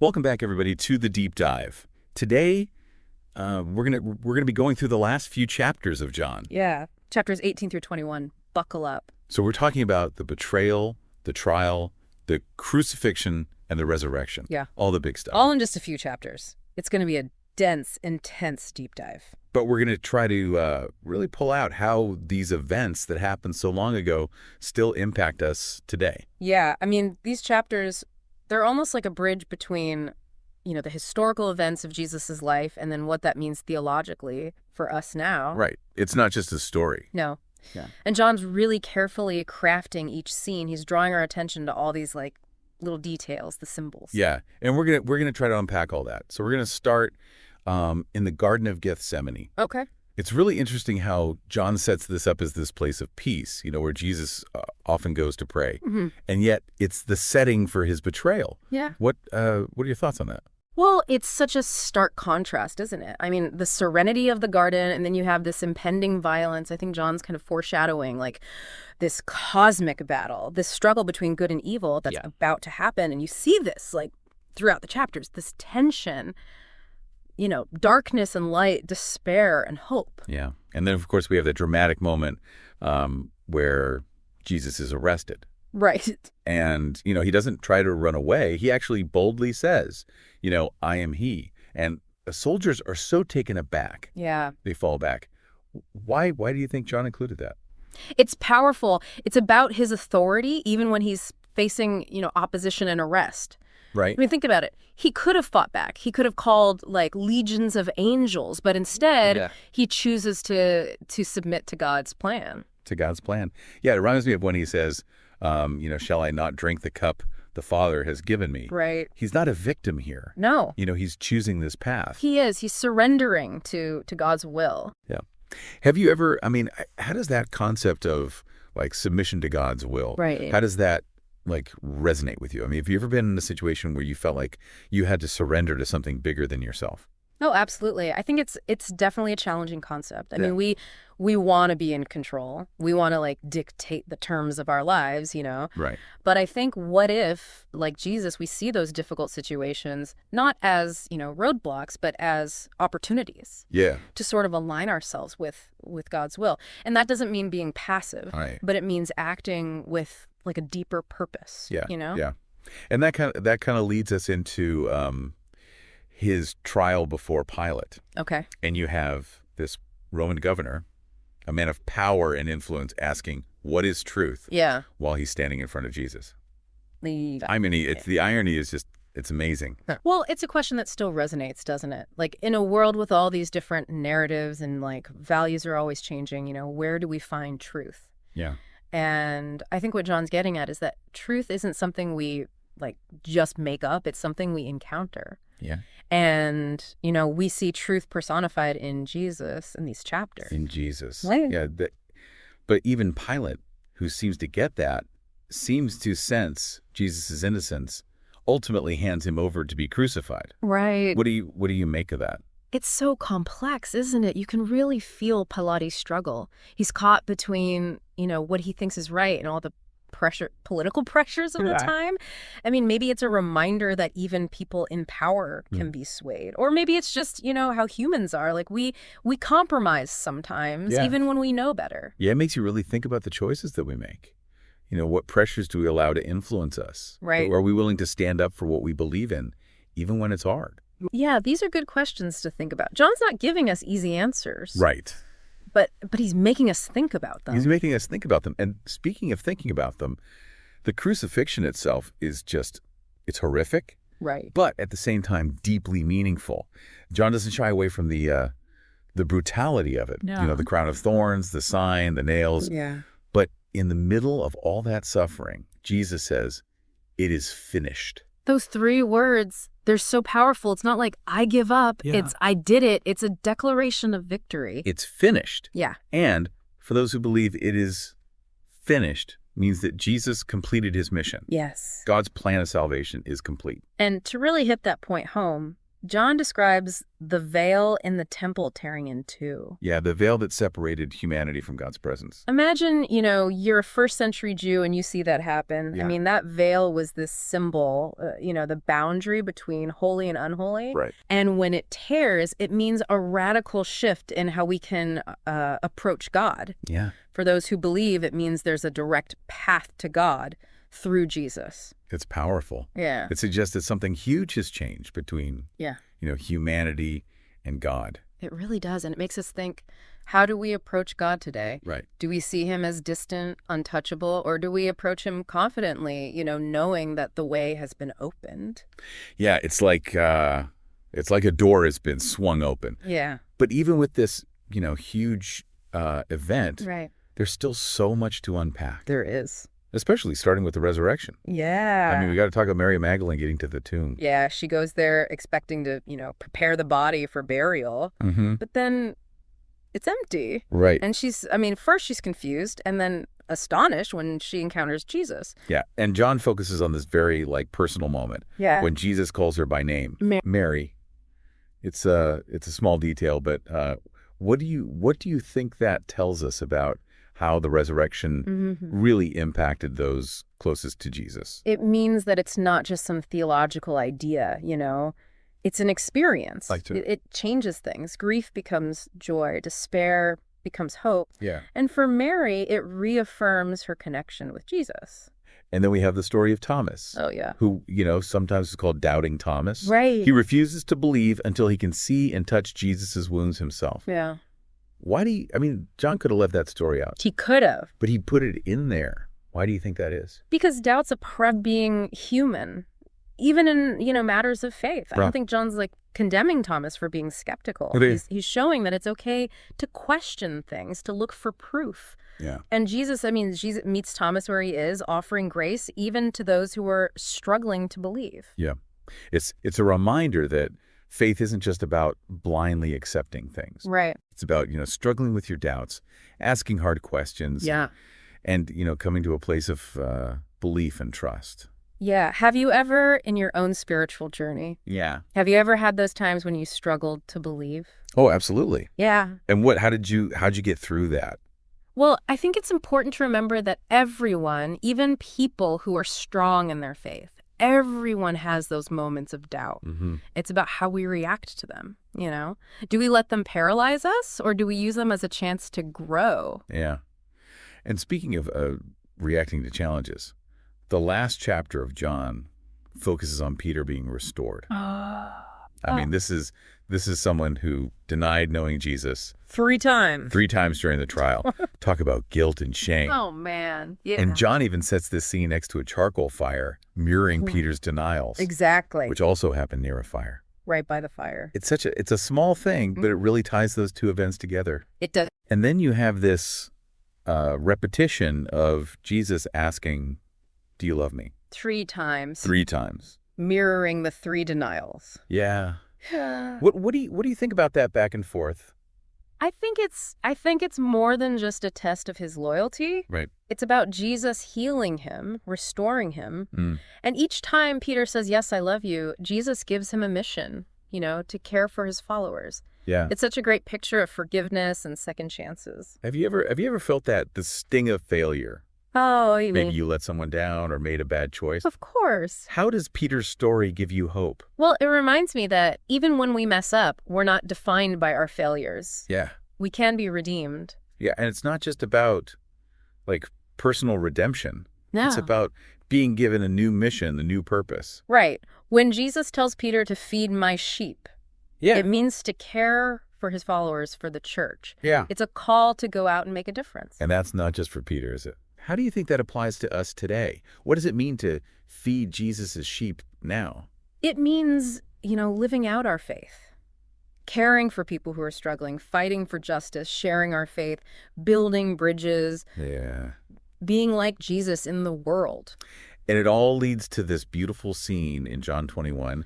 Welcome back, everybody, to the deep dive. Today, we're gonna be going through the last few chapters of John. Yeah. Chapters 18 through 21. Buckle up. So we're talking about the betrayal, the trial, the crucifixion, and the resurrection. Yeah. All the big stuff. All in just a few chapters. It's going to be a dense, intense deep dive. But we're going to try to really pull out how these events that happened so long ago still impact us today. Yeah. I mean, these chapters, they're almost like a bridge between, the historical events of Jesus's life and then what that means theologically for us now. Right. It's not just a story. No. Yeah. And John's really carefully crafting each scene. He's drawing our attention to all these little details, the symbols. Yeah. And we're gonna try to unpack all that. So we're gonna start in the Garden of Gethsemane. Okay. It's really interesting how John sets this up as this place of peace, where Jesus often goes to pray. Mm-hmm. And yet it's the setting for his betrayal. Yeah. What are your thoughts on that? Well, it's such a stark contrast, isn't it? I mean, the serenity of the garden, and then you have this impending violence. I think John's kind of foreshadowing this cosmic battle, this struggle between good and evil that's about to happen. And you see this throughout the chapters, this tension, darkness and light, despair and hope. Yeah. And then, of course, we have that dramatic moment where Jesus is arrested. Right. And, he doesn't try to run away. He actually boldly says, I am he. And the soldiers are so taken aback. Yeah. They fall back. Why do you think John included that? It's powerful. It's about his authority, even when he's facing, opposition and arrest. Right. I mean, think about it. He could have fought back. He could have called legions of angels, but instead he chooses to submit to God's plan. To God's plan. Yeah, it reminds me of when he says, shall I not drink the cup the Father has given me? Right. He's not a victim here. No. He's choosing this path. He is. He's surrendering to God's will. Yeah. Have you ever, how does that concept of submission to God's will, right, how does that resonate with you? Have you ever been in a situation where you felt like you had to surrender to something bigger than yourself? Oh, absolutely. I think it's definitely a challenging concept. I mean, we want to be in control. We want to dictate the terms of our lives, Right. But I think what if, like Jesus, we see those difficult situations not as, roadblocks, but as opportunities. Yeah. To sort of align ourselves with God's will. And that doesn't mean being passive, right, but it means acting with a deeper purpose. Yeah. Yeah. And that kind of leads us into his trial before Pilate. Okay. And you have this Roman governor, a man of power and influence, asking, what is truth? Yeah. While he's standing in front of Jesus. The irony is just, it's amazing. Well, it's a question that still resonates, doesn't it? In a world with all these different narratives and values are always changing, where do we find truth? Yeah. And I think what John's getting at is that truth isn't something we just make up. It's something we encounter. Yeah. And, we see truth personified in Jesus in these chapters. In Jesus. Right. Yeah. But even Pilate, who seems to get that, seems to sense Jesus' innocence, ultimately hands him over to be crucified. Right. What do you make of that? It's so complex, isn't it? You can really feel Pilate's struggle. He's caught between, what he thinks is right and all the political pressures of the time. I mean, maybe it's a reminder that even people in power can be swayed. Or maybe it's just, how humans are. We compromise sometimes, even when we know better. Yeah, it makes you really think about the choices that we make. What pressures do we allow to influence us? Right. Are we willing to stand up for what we believe in, even when it's hard? Yeah, these are good questions to think about. John's not giving us easy answers. Right. But he's making us think about them. He's making us think about them. And speaking of thinking about them, the crucifixion itself is it's horrific. Right. But at the same time, deeply meaningful. John doesn't shy away from the brutality of it. No. The crown of thorns, the sign, the nails. Yeah. But in the middle of all that suffering, Jesus says, it is finished. Those 3 words, they're so powerful. It's not I give up. Yeah. It's I did it. It's a declaration of victory. It's finished. Yeah. And for those who believe it is finished means that Jesus completed his mission. Yes. God's plan of salvation is complete. And to really hit that point home, John describes the veil in the temple tearing in two. Yeah, the veil that separated humanity from God's presence. Imagine, you're a first century Jew and you see that happen. I Yeah. mean, that veil was this symbol, the boundary between holy and unholy. Right. And when it tears, it means a radical shift in how we can approach God. Yeah. For those who believe, it means there's a direct path to God through Jesus. It's powerful. Yeah. It suggests that something huge has changed between, Yeah. humanity and God. It really does. And it makes us think, how do we approach God today? Right. Do we see him as distant, untouchable, or do we approach him confidently, knowing that the way has been opened? Yeah, it's like a door has been swung open. Yeah. But even with this, huge event, Right. there's still so much to unpack, There is. especially starting with the resurrection. Yeah. I mean, we got to talk about Mary Magdalene getting to the tomb. Yeah, she goes there expecting to, prepare the body for burial, Mm-hmm. but then it's empty. Right. And first she's confused and then astonished when she encounters Jesus. Yeah. And John focuses on this very personal moment Yeah. when Jesus calls her by name, Mary. It's a small detail, but what do you think that tells us about how the resurrection really impacted those closest to Jesus? It means that it's not just some theological idea, It's an experience. It changes things. Grief becomes joy. Despair becomes hope. Yeah. And for Mary, it reaffirms her connection with Jesus. And then we have the story of Thomas. Oh, yeah. Who, sometimes is called Doubting Thomas. Right. He refuses to believe until he can see and touch Jesus' wounds himself. Yeah. John could have left that story out, He could have. but he put it in there. Why do you think that is? Because doubt's a part of being human, even in, matters of faith. I Right. don't think John's condemning Thomas for being skeptical. Okay. He's showing that it's okay to question things, to look for proof. Yeah. And Jesus meets Thomas where he is, offering grace even to those who are struggling to believe. Yeah. It's a reminder that faith isn't just about blindly accepting things. Right. It's about, struggling with your doubts, asking hard questions. Yeah. And, coming to a place of belief and trust. Yeah. Have you ever, in your own spiritual journey, Yeah. have you ever had those times when you struggled to believe? Oh, absolutely. Yeah. And how'd you get through that? Well, I think it's important to remember that everyone, even people who are strong in their faith, everyone has those moments of doubt. Mm-hmm. It's about how we react to them, Do we let them paralyze us, or do we use them as a chance to grow? Yeah. And speaking of reacting to challenges, the last chapter of John focuses on Peter being restored. This is someone who denied knowing Jesus 3 times. 3 times during the trial. Talk about guilt and shame. Oh, man. Yeah. And John even sets this scene next to a charcoal fire, mirroring Peter's denials. Exactly. Which also happened near a fire. Right by the fire. It's a small thing, but it really ties those two events together. It does. And then you have this repetition of Jesus asking, "Do you love me?" 3 times. 3 times. Mirroring the 3 denials. Yeah. What do you think about that back and forth? I think it's more than just a test of his loyalty. Right. It's about Jesus healing him, restoring him. Mm. And each time Peter says, "Yes, I love you," Jesus gives him a mission, to care for his followers. Yeah. It's such a great picture of forgiveness and second chances. Have you ever felt the sting of failure? Oh, you Maybe mean? you let someone down or made a bad choice. Of course. How does Peter's story give you hope? Well, it reminds me that even when we mess up, we're not defined by our failures. Yeah. We can be redeemed. Yeah, and it's not just about personal redemption. No. It's about being given a new mission, a new purpose. Right. When Jesus tells Peter to feed my sheep, Yeah. it means to care for his followers, for the church. Yeah. It's a call to go out and make a difference. And that's not just for Peter, is it? How do you think that applies to us today? What does it mean to feed Jesus' sheep now? It means, living out our faith, caring for people who are struggling, fighting for justice, sharing our faith, building bridges, Yeah. being like Jesus in the world. And it all leads to this beautiful scene in John 21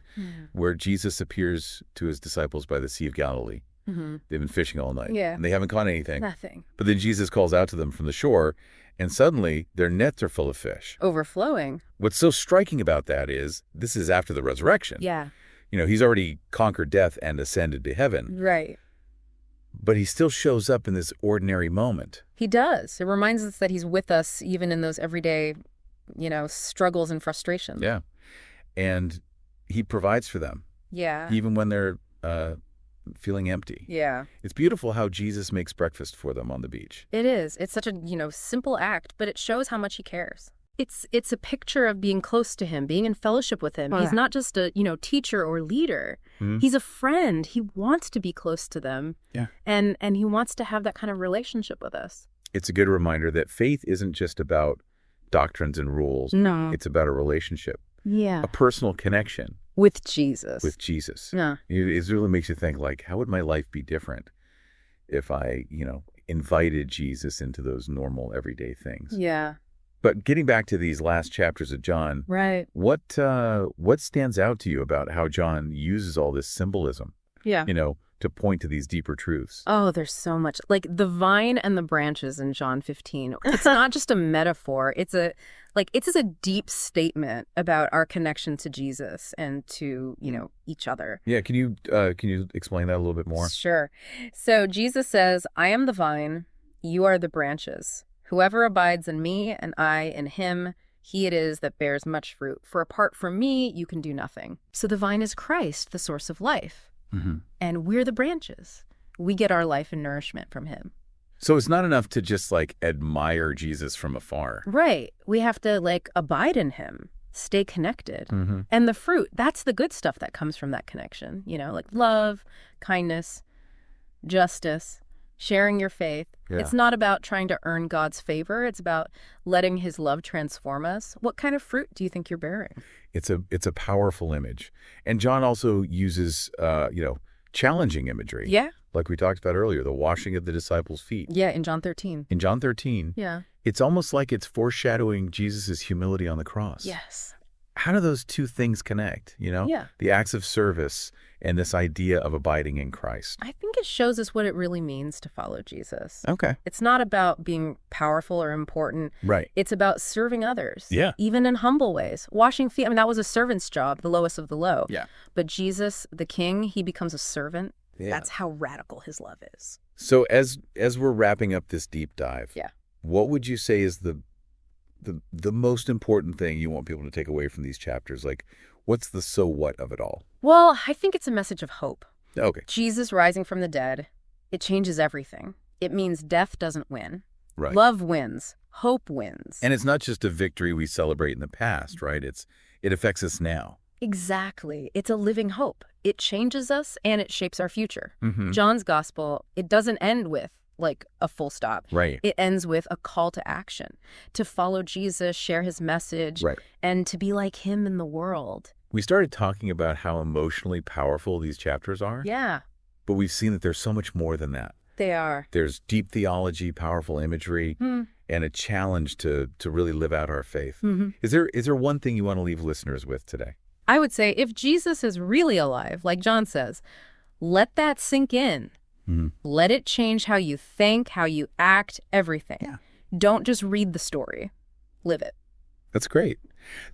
where Jesus appears to his disciples by the Sea of Galilee. Mm-hmm. They've been fishing all night. Yeah. And they haven't caught anything. Nothing. But then Jesus calls out to them from the shore, and suddenly their nets are full of fish. Overflowing. What's so striking about that is this is after the resurrection. Yeah. He's already conquered death and ascended to heaven, Right. but he still shows up in this ordinary moment. He does. It reminds us that he's with us even in those everyday, struggles and frustrations. Yeah. And he provides for them, Yeah. even when they're feeling empty. Yeah. It's beautiful how Jesus makes breakfast for them on the beach. It is. It's such a, simple act, but it shows how much he cares. It's a picture of being close to him, being in fellowship with him. Oh, He's yeah. not just a, teacher or leader. Mhm. He's a friend. He wants to be close to them. Yeah. And he wants to have that kind of relationship with us. It's a good reminder that faith isn't just about doctrines and rules. No. It's about a relationship, Yeah. a personal connection With Jesus. with Jesus. Yeah. It really makes you think, like, how would my life be different if I, invited Jesus into those normal everyday things? Yeah. But getting back to these last chapters of John, Right. what stands out to you about how John uses all this symbolism, Yeah. to point to these deeper truths? Oh, there's so much. Like the vine and the branches in John 15. It's not just a metaphor. It's a deep statement about our connection to Jesus and to, each other. Yeah, can you explain that a little bit more? Sure. So Jesus says, I am the vine, you are the branches. Whoever abides in me and I in him, he it is that bears much fruit. For apart from me, you can do nothing. So the vine is Christ, the source of life. Mm-hmm. And we're the branches. We get our life and nourishment from him. So it's not enough to just admire Jesus from afar. Right. We have to abide in him, stay connected. Mm-hmm. And the fruit, that's the good stuff that comes from that connection. Like love, kindness, justice, sharing your faith. Yeah. It's not about trying to earn God's favor. It's about letting his love transform us. What kind of fruit do you think you're bearing? It's a powerful image. And John also uses, challenging imagery. Yeah. Like we talked about earlier, the washing of the disciples' feet. Yeah, in John 13. In John 13, Yeah. it's almost like it's foreshadowing Jesus' humility on the cross. Yes. How do those two things connect, Yeah. The acts of service and this idea of abiding in Christ? I think it shows us what it really means to follow Jesus. Okay. It's not about being powerful or important. Right. It's about serving others. Yeah. Even in humble ways. Washing feet. I mean, that was a servant's job, the lowest of the low. Yeah. But Jesus, the king, he becomes a servant. Yeah. That's how radical his love is. So as we're wrapping up this deep dive, Yeah. what would you say is the most important thing you want people to take away from these chapters? What's the so what of it all? Well, I think it's a message of hope. Okay. Jesus rising from the dead, it changes everything. It means death doesn't win. Right. Love wins. Hope wins. And it's not just a victory we celebrate in the past, right? It affects us now. Exactly. It's a living hope. It changes us and it shapes our future. Mm-hmm. John's gospel, it doesn't end with a full stop. Right. It ends with a call to action, to follow Jesus, share his message, Right. and to be like him in the world. We started talking about how emotionally powerful these chapters are, Yeah, but we've seen that there's so much more than that. they are. There's deep theology, powerful imagery, and a challenge to really live out our faith. Mm-hmm. Is there one thing you want to leave listeners with today? I would say if Jesus is really alive, like John says, let that sink in. Mm-hmm. Let it change how you think, how you act, everything. Yeah. Don't just read the story. Live it. That's great.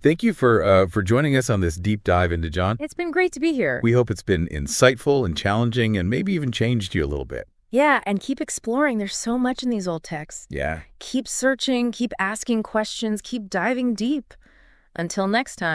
Thank you for joining us on this deep dive into John. It's been great to be here. We hope it's been insightful and challenging and maybe even changed you a little bit. Yeah, and keep exploring. There's so much in these old texts. Yeah. Keep searching, keep asking questions, keep diving deep. Until next time.